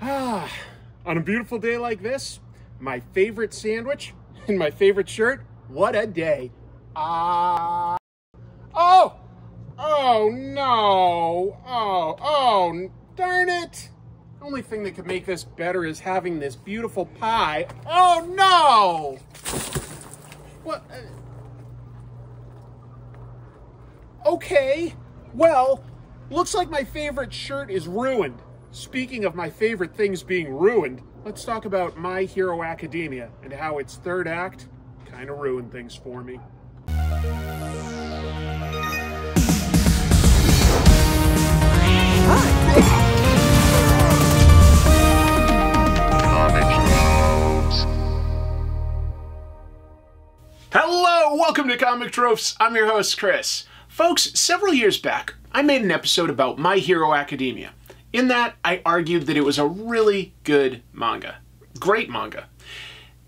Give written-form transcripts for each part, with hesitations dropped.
On a beautiful day like this, my favorite sandwich and my favorite shirt, what a day. Oh no, darn it. The only thing that could make this better is having this beautiful pie. Oh no! What? Okay, well, looks like my favorite shirt is ruined. Speaking of my favorite things being ruined, let's talk about My Hero Academia and how its third act kind of ruined things for me. Hello, welcome to Comic Tropes. I'm your host, Chris. Folks, several years back, I made an episode about My Hero Academia. In that, I argued that it was a really good manga. Great manga.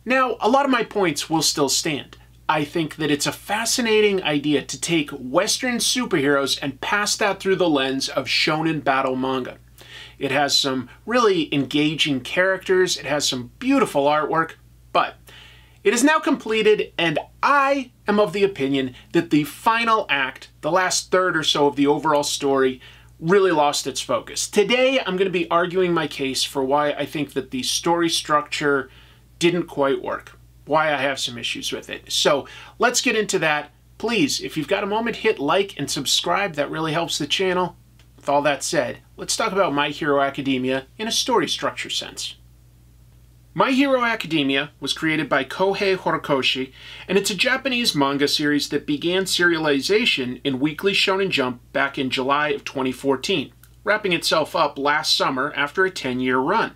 Now, a lot of my points will still stand. I think that it's a fascinating idea to take Western superheroes and pass that through the lens of shonen battle manga. It has some really engaging characters, it has some beautiful artwork, but it is now completed, and I am of the opinion that the final act, the last third or so of the overall story, really lost its focus. Today, I'm going to be arguing my case for why I think that the story structure didn't quite work, why I have some issues with it. So let's get into that. Please, if you've got a moment, hit like and subscribe. That really helps the channel. With all that said, let's talk about My Hero Academia in a story structure sense. My Hero Academia was created by Kohei Horikoshi, and it's a Japanese manga series that began serialization in Weekly Shonen Jump back in July of 2014, wrapping itself up last summer after a 10-year run.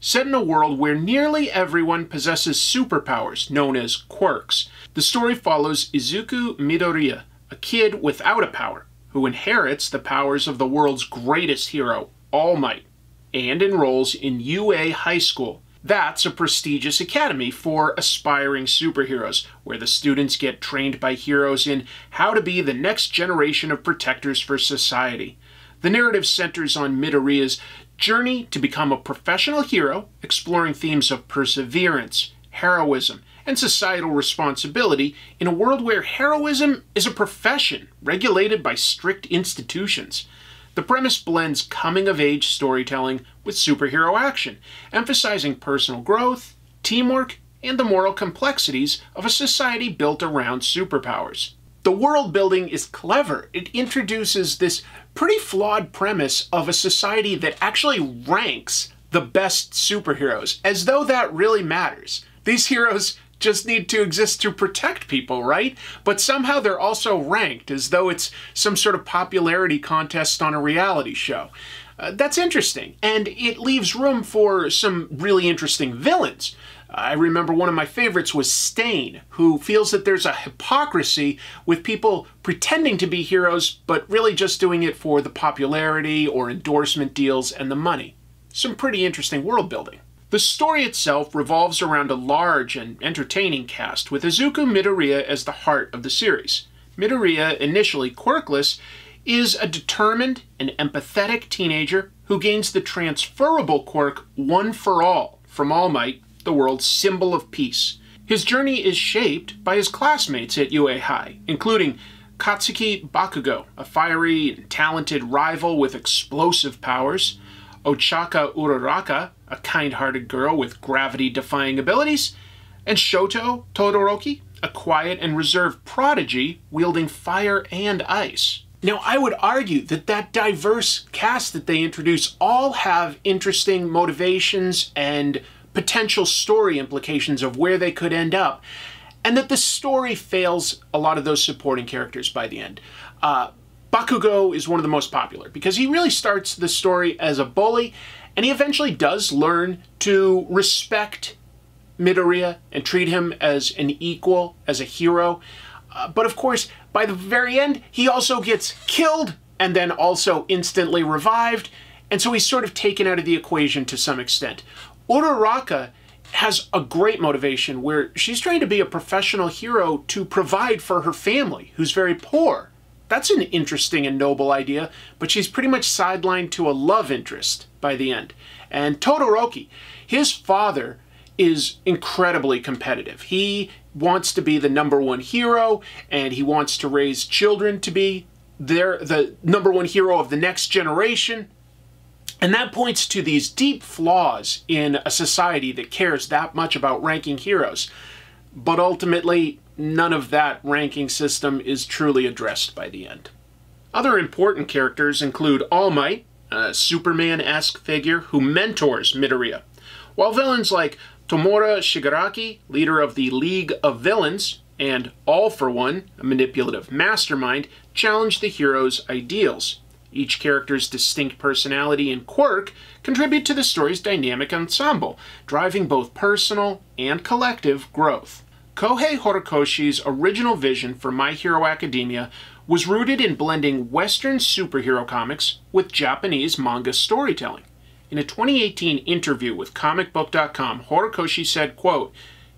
Set in a world where nearly everyone possesses superpowers, known as quirks, the story follows Izuku Midoriya, a kid without a power, who inherits the powers of the world's greatest hero, All Might, and enrolls in UA High School. That's a prestigious academy for aspiring superheroes, where the students get trained by heroes in how to be the next generation of protectors for society. The narrative centers on Midoriya's journey to become a professional hero, exploring themes of perseverance, heroism, and societal responsibility in a world where heroism is a profession regulated by strict institutions. The premise blends coming-of-age storytelling with superhero action, emphasizing personal growth, teamwork, and the moral complexities of a society built around superpowers. The world building is clever. It introduces this pretty flawed premise of a society that actually ranks the best superheroes, as though that really matters. These heroes just need to exist to protect people, right? But somehow they're also ranked as though it's some sort of popularity contest on a reality show. That's interesting, and it leaves room for some really interesting villains. I remember one of my favorites was Stain, who feels that there's a hypocrisy with people pretending to be heroes, but really just doing it for the popularity or endorsement deals and the money. Some pretty interesting world building. The story itself revolves around a large and entertaining cast, with Izuku Midoriya as the heart of the series. Midoriya, initially quirkless, is a determined and empathetic teenager who gains the transferable quirk One for All from All Might, the world's symbol of peace. His journey is shaped by his classmates at UA High, including Katsuki Bakugo, a fiery and talented rival with explosive powers, Ochaka Uraraka, a kind-hearted girl with gravity-defying abilities, and Shoto Todoroki, a quiet and reserved prodigy wielding fire and ice. Now, I would argue that that diverse cast that they introduce all have interesting motivations and potential story implications of where they could end up, and that the story fails a lot of those supporting characters by the end. Bakugo is one of the most popular because he really starts the story as a bully, and he eventually does learn to respect Midoriya and treat him as an equal, as a hero. But of course, by the very end, he also gets killed and then also instantly revived, and so he's sort of taken out of the equation to some extent. Uraraka has a great motivation where she's trying to be a professional hero to provide for her family, who's very poor. that's an interesting and noble idea, but she's pretty much sidelined to a love interest by the end. And Todoroki, his father is incredibly competitive. He wants to be the #1 hero, and he wants to raise children to be the #1 hero of the next generation. And that points to these deep flaws in a society that cares that much about ranking heroes. But ultimately, none of that ranking system is truly addressed by the end. Other important characters include All Might, a Superman-esque figure who mentors Midoriya, while villains like Tomura Shigaraki, leader of the League of Villains, and All for One, a manipulative mastermind, challenge the hero's ideals. Each character's distinct personality and quirk contribute to the story's dynamic ensemble, driving both personal and collective growth. Kohei Horikoshi's original vision for My Hero Academia was rooted in blending Western superhero comics with Japanese manga storytelling. In a 2018 interview with comicbook.com, Horikoshi said, quote,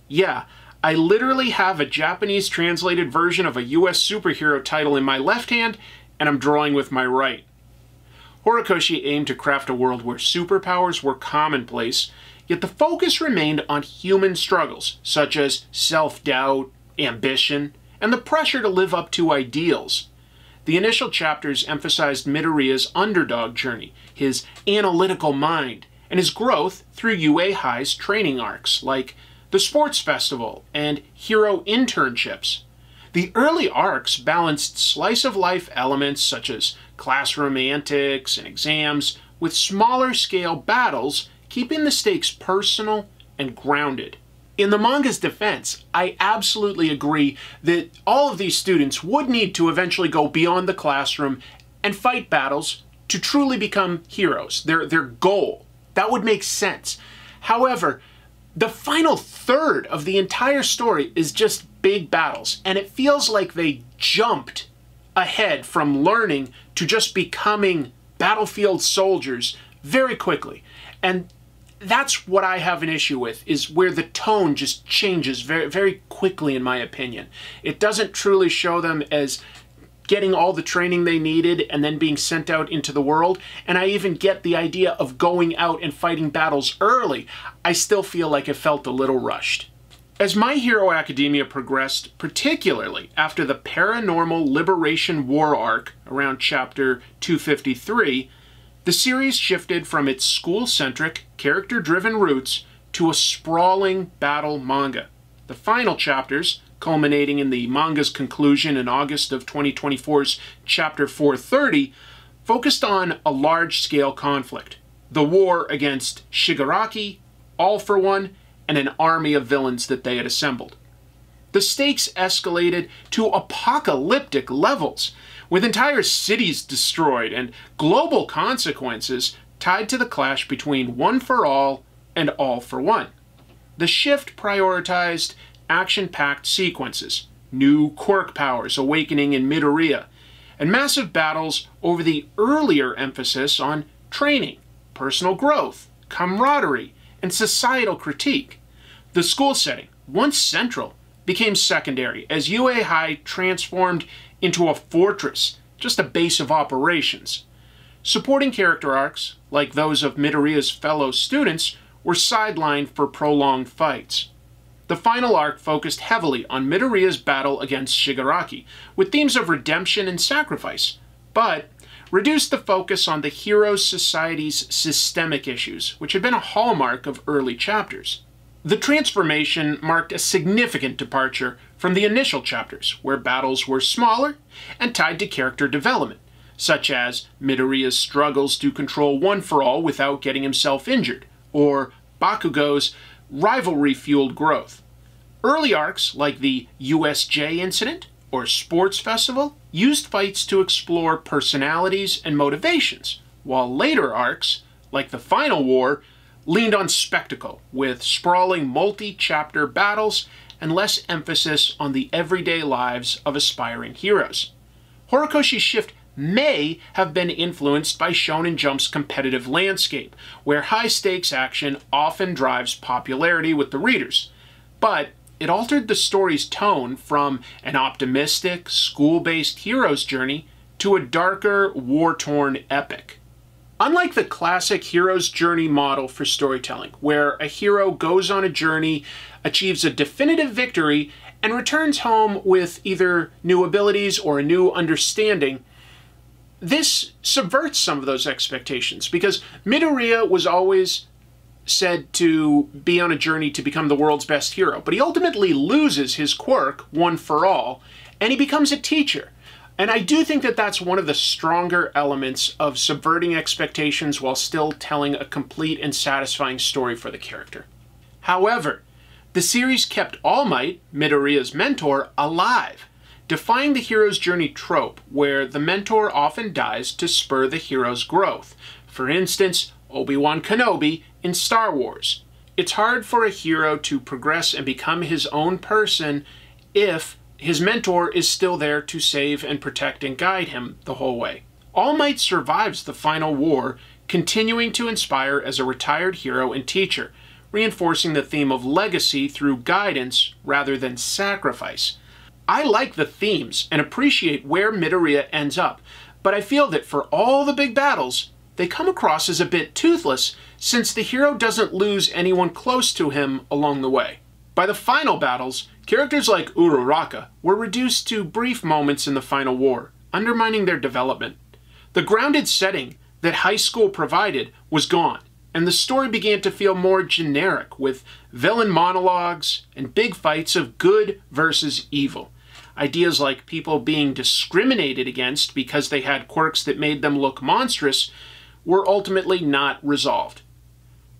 "Yeah, I literally have a Japanese translated version of a US superhero title in my left hand, and I'm drawing with my right." Horikoshi aimed to craft a world where superpowers were commonplace, yet the focus remained on human struggles, such as self-doubt, ambition, and the pressure to live up to ideals. The initial chapters emphasized Midoriya's underdog journey, his analytical mind, and his growth through UA High's training arcs, like the sports festival and hero internships. The early arcs balanced slice-of-life elements such as classroom antics and exams with smaller-scale battles, keeping the stakes personal and grounded. In the manga's defense, I absolutely agree that all of these students would need to eventually go beyond the classroom and fight battles to truly become heroes, their goal. That would make sense. However, the final third of the entire story is just big battles, and it feels like they jumped ahead from learning to just becoming battlefield soldiers very quickly. And that's what I have an issue with, is where the tone just changes very, very quickly, in my opinion. It doesn't truly show them as getting all the training they needed and then being sent out into the world. And I even get the idea of going out and fighting battles early. I still feel like it felt a little rushed. As My Hero Academia progressed, particularly after the Paranormal Liberation War arc around chapter 253, the series shifted from its school-centric, character-driven roots to a sprawling battle manga. The final chapters, culminating in the manga's conclusion in August of 2024's chapter 430, focused on a large-scale conflict, the war against Shigaraki, All for One, and an army of villains that they had assembled. The stakes escalated to apocalyptic levels, with entire cities destroyed and global consequences tied to the clash between One for All and All for One. The shift prioritized action-packed sequences, new quirk powers awakening in Midoriya, and massive battles over the earlier emphasis on training, personal growth, camaraderie, and societal critique. The school setting, once central, became secondary as UA High transformed into a fortress, just a base of operations. Supporting character arcs, like those of Midoriya's fellow students, were sidelined for prolonged fights. The final arc focused heavily on Midoriya's battle against Shigaraki, with themes of redemption and sacrifice, but reduced the focus on the hero's society's systemic issues, which had been a hallmark of early chapters. The transformation marked a significant departure from the initial chapters, where battles were smaller and tied to character development, such as Midoriya's struggles to control One for All without getting himself injured, or Bakugo's rivalry-fueled growth. Early arcs, like the USJ incident or Sports Festival, used fights to explore personalities and motivations, while later arcs, like the Final War, leaned on spectacle, with sprawling multi-chapter battles and less emphasis on the everyday lives of aspiring heroes. Horikoshi's shift may have been influenced by Shonen Jump's competitive landscape, where high-stakes action often drives popularity with the readers. But it altered the story's tone from an optimistic, school-based hero's journey to a darker, war-torn epic. Unlike the classic hero's journey model for storytelling, where a hero goes on a journey, achieves a definitive victory, and returns home with either new abilities or a new understanding, this subverts some of those expectations, because Midoriya was always said to be on a journey to become the world's best hero, but he ultimately loses his quirk, one for all, and he becomes a teacher. And I do think that that's one of the stronger elements of subverting expectations while still telling a complete and satisfying story for the character. However, the series kept All Might, Midoriya's mentor, alive, defying the hero's journey trope where the mentor often dies to spur the hero's growth. For instance, Obi-Wan Kenobi in Star Wars. It's hard for a hero to progress and become his own person if his mentor is still there to save and protect and guide him the whole way. All Might survives the final war, continuing to inspire as a retired hero and teacher, reinforcing the theme of legacy through guidance rather than sacrifice. I like the themes and appreciate where Midoriya ends up, but I feel that for all the big battles, they come across as a bit toothless since the hero doesn't lose anyone close to him along the way. By the final battles, characters like Uraraka were reduced to brief moments in the final war, undermining their development. The grounded setting that high school provided was gone, and the story began to feel more generic, with villain monologues and big fights of good versus evil. Ideas like people being discriminated against because they had quirks that made them look monstrous were ultimately not resolved.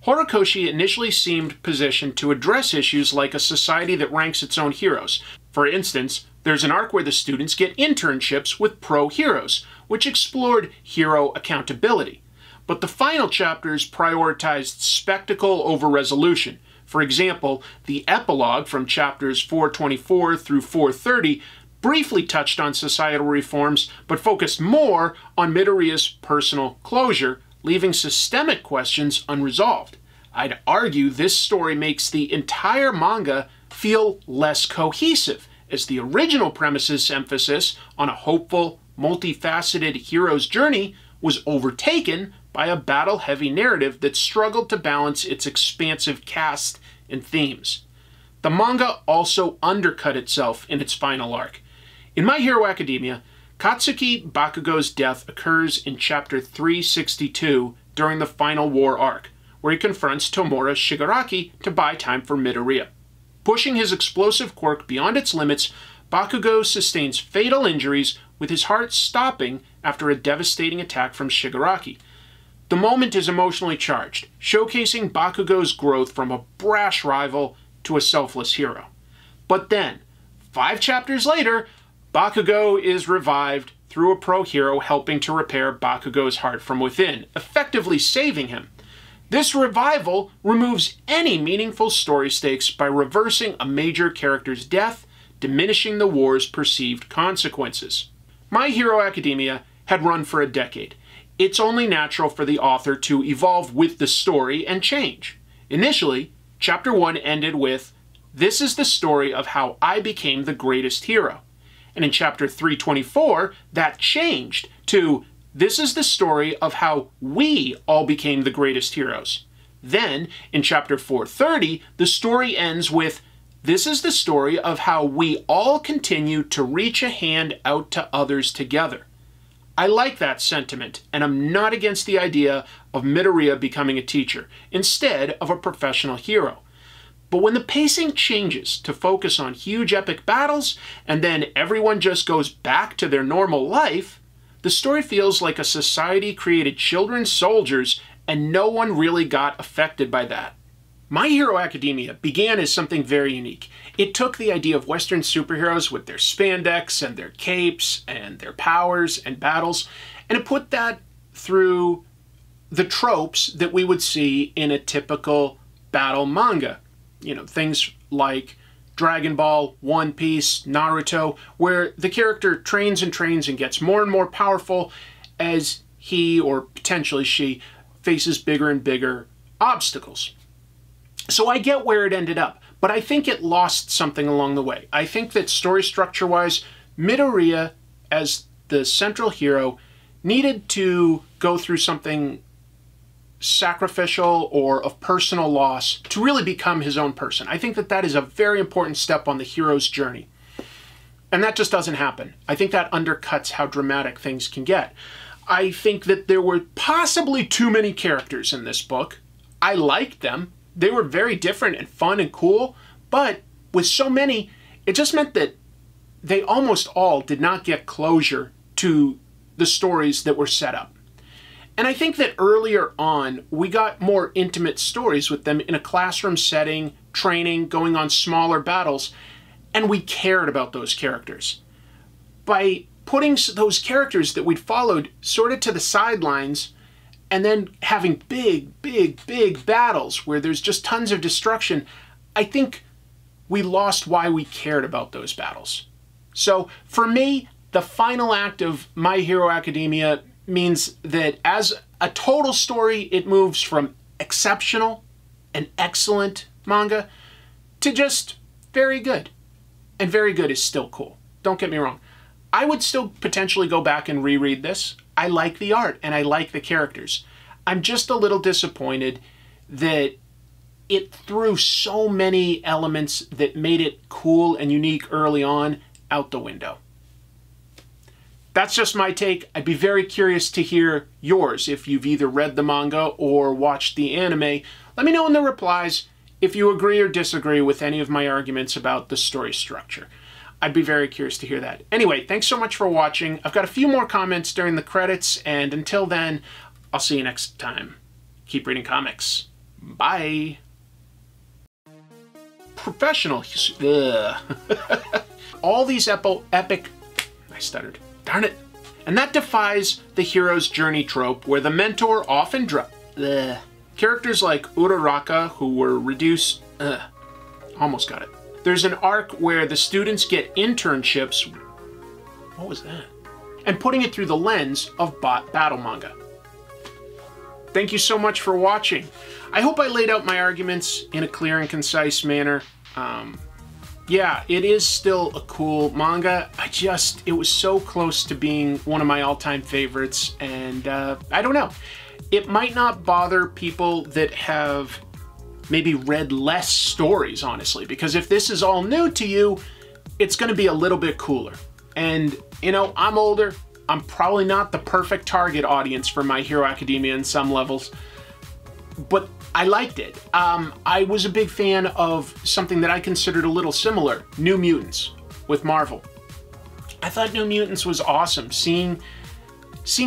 Horikoshi initially seemed positioned to address issues like a society that ranks its own heroes. For instance, there's an arc where the students get internships with pro-heroes, which explored hero accountability. But the final chapters prioritized spectacle over resolution. For example, the epilogue from chapters 424 through 430 briefly touched on societal reforms, but focused more on Midoriya's personal closure, leaving systemic questions unresolved. I'd argue this story makes the entire manga feel less cohesive, as the original premise's emphasis on a hopeful, multifaceted hero's journey was overtaken by a battle-heavy narrative that struggled to balance its expansive cast and themes. The manga also undercut itself in its final arc. In My Hero Academia, Katsuki Bakugo's death occurs in chapter 362 during the final war arc, where he confronts Tomura Shigaraki to buy time for Midoriya. Pushing his explosive quirk beyond its limits, Bakugo sustains fatal injuries, with his heart stopping after a devastating attack from Shigaraki. The moment is emotionally charged, showcasing Bakugo's growth from a brash rival to a selfless hero. But then, 5 chapters later, Bakugo is revived through a pro-hero helping to repair Bakugo's heart from within, effectively saving him. This revival removes any meaningful story stakes by reversing a major character's death, diminishing the war's perceived consequences. My Hero Academia had run for a decade. It's only natural for the author to evolve with the story and change. Initially, Chapter 1 ended with, "This is the story of how I became the greatest hero." And in Chapter 324, that changed to, "This is the story of how we all became the greatest heroes." Then, in Chapter 430, the story ends with, "This is the story of how we all continue to reach a hand out to others together." I like that sentiment, and I'm not against the idea of Midoriya becoming a teacher, instead of a professional hero. But when the pacing changes to focus on huge epic battles, and then everyone just goes back to their normal life, the story feels like a society created children's soldiers, and no one really got affected by that. My Hero Academia began as something very unique. It took the idea of Western superheroes with their spandex and their capes and their powers and battles, and it put that through the tropes that we would see in a typical battle manga. You know, things like Dragon Ball, One Piece, Naruto, where the character trains and trains and gets more and more powerful as he, or potentially she, faces bigger and bigger obstacles. So I get where it ended up, but I think it lost something along the way. I think that story structure-wise, Midoriya, as the central hero, needed to go through something sacrificial or of personal loss to really become his own person. I think that that is a very important step on the hero's journey. And that just doesn't happen. I think that undercuts how dramatic things can get. I think that there were possibly too many characters in this book. I liked them. They were very different and fun and cool, but with so many, it just meant that they almost all did not get closure to the stories that were set up. And I think that earlier on, we got more intimate stories with them in a classroom setting, training, going on smaller battles, and we cared about those characters. By putting those characters that we'd followed sort of to the sidelines, and then having big battles where there's just tons of destruction, I think we lost why we cared about those battles. So for me, the final act of My Hero Academia means that as a total story, it moves from exceptional and excellent manga to just very good. And very good is still cool. Don't get me wrong. I would still potentially go back and reread this. I like the art and I like the characters. I'm just a little disappointed that it threw so many elements that made it cool and unique early on out the window. That's just my take. I'd be very curious to hear yours if you've either read the manga or watched the anime. Let me know in the replies if you agree or disagree with any of my arguments about the story structure. I'd be very curious to hear that. Anyway, thanks so much for watching. I've got a few more comments during the credits, and until then, I'll see you next time. Keep reading comics. Bye. Professional. All these epic... I stuttered. Darn it. And that defies the hero's journey trope where the mentor often characters like Uraraka who were reduced... almost got it. There's an arc where the students get internships... What was that? And putting it through the lens of battle manga. Thank you so much for watching. I hope I laid out my arguments in a clear and concise manner. Yeah, it is still a cool manga. It was so close to being one of my all-time favorites, and I don't know. It might not bother people that have maybe read less stories, honestly, because if this is all new to you, it's going to be a little bit cooler. And, you know, I'm older. I'm probably not the perfect target audience for My Hero Academia in some levels, but I liked it. I was a big fan of something that I considered a little similar, New Mutants with Marvel. I thought New Mutants was awesome, seeing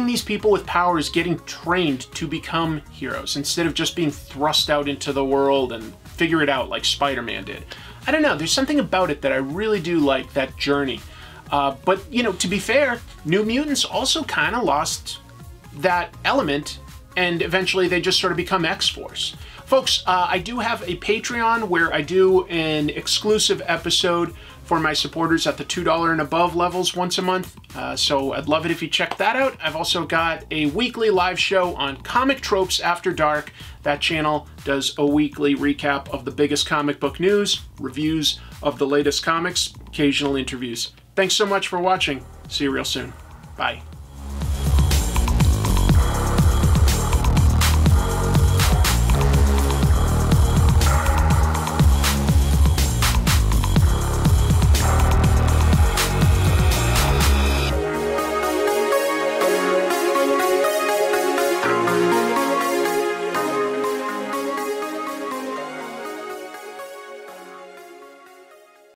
these people with powers getting trained to become heroes instead of just being thrust out into the world and figure it out like Spider-Man did. I don't know, there's something about it that I really do like, that journey. But, you know, to be fair, New Mutants also kind of lost that element, and eventually they just sort of become X-Force. Folks, I do have a Patreon where I do an exclusive episode for my supporters at the $2 and above levels once a month, so I'd love it if you check that out. I've also got a weekly live show on Comic Tropes After Dark. That channel does a weekly recap of the biggest comic book news, reviews of the latest comics, occasional interviews. Thanks so much for watching. See you real soon. Bye.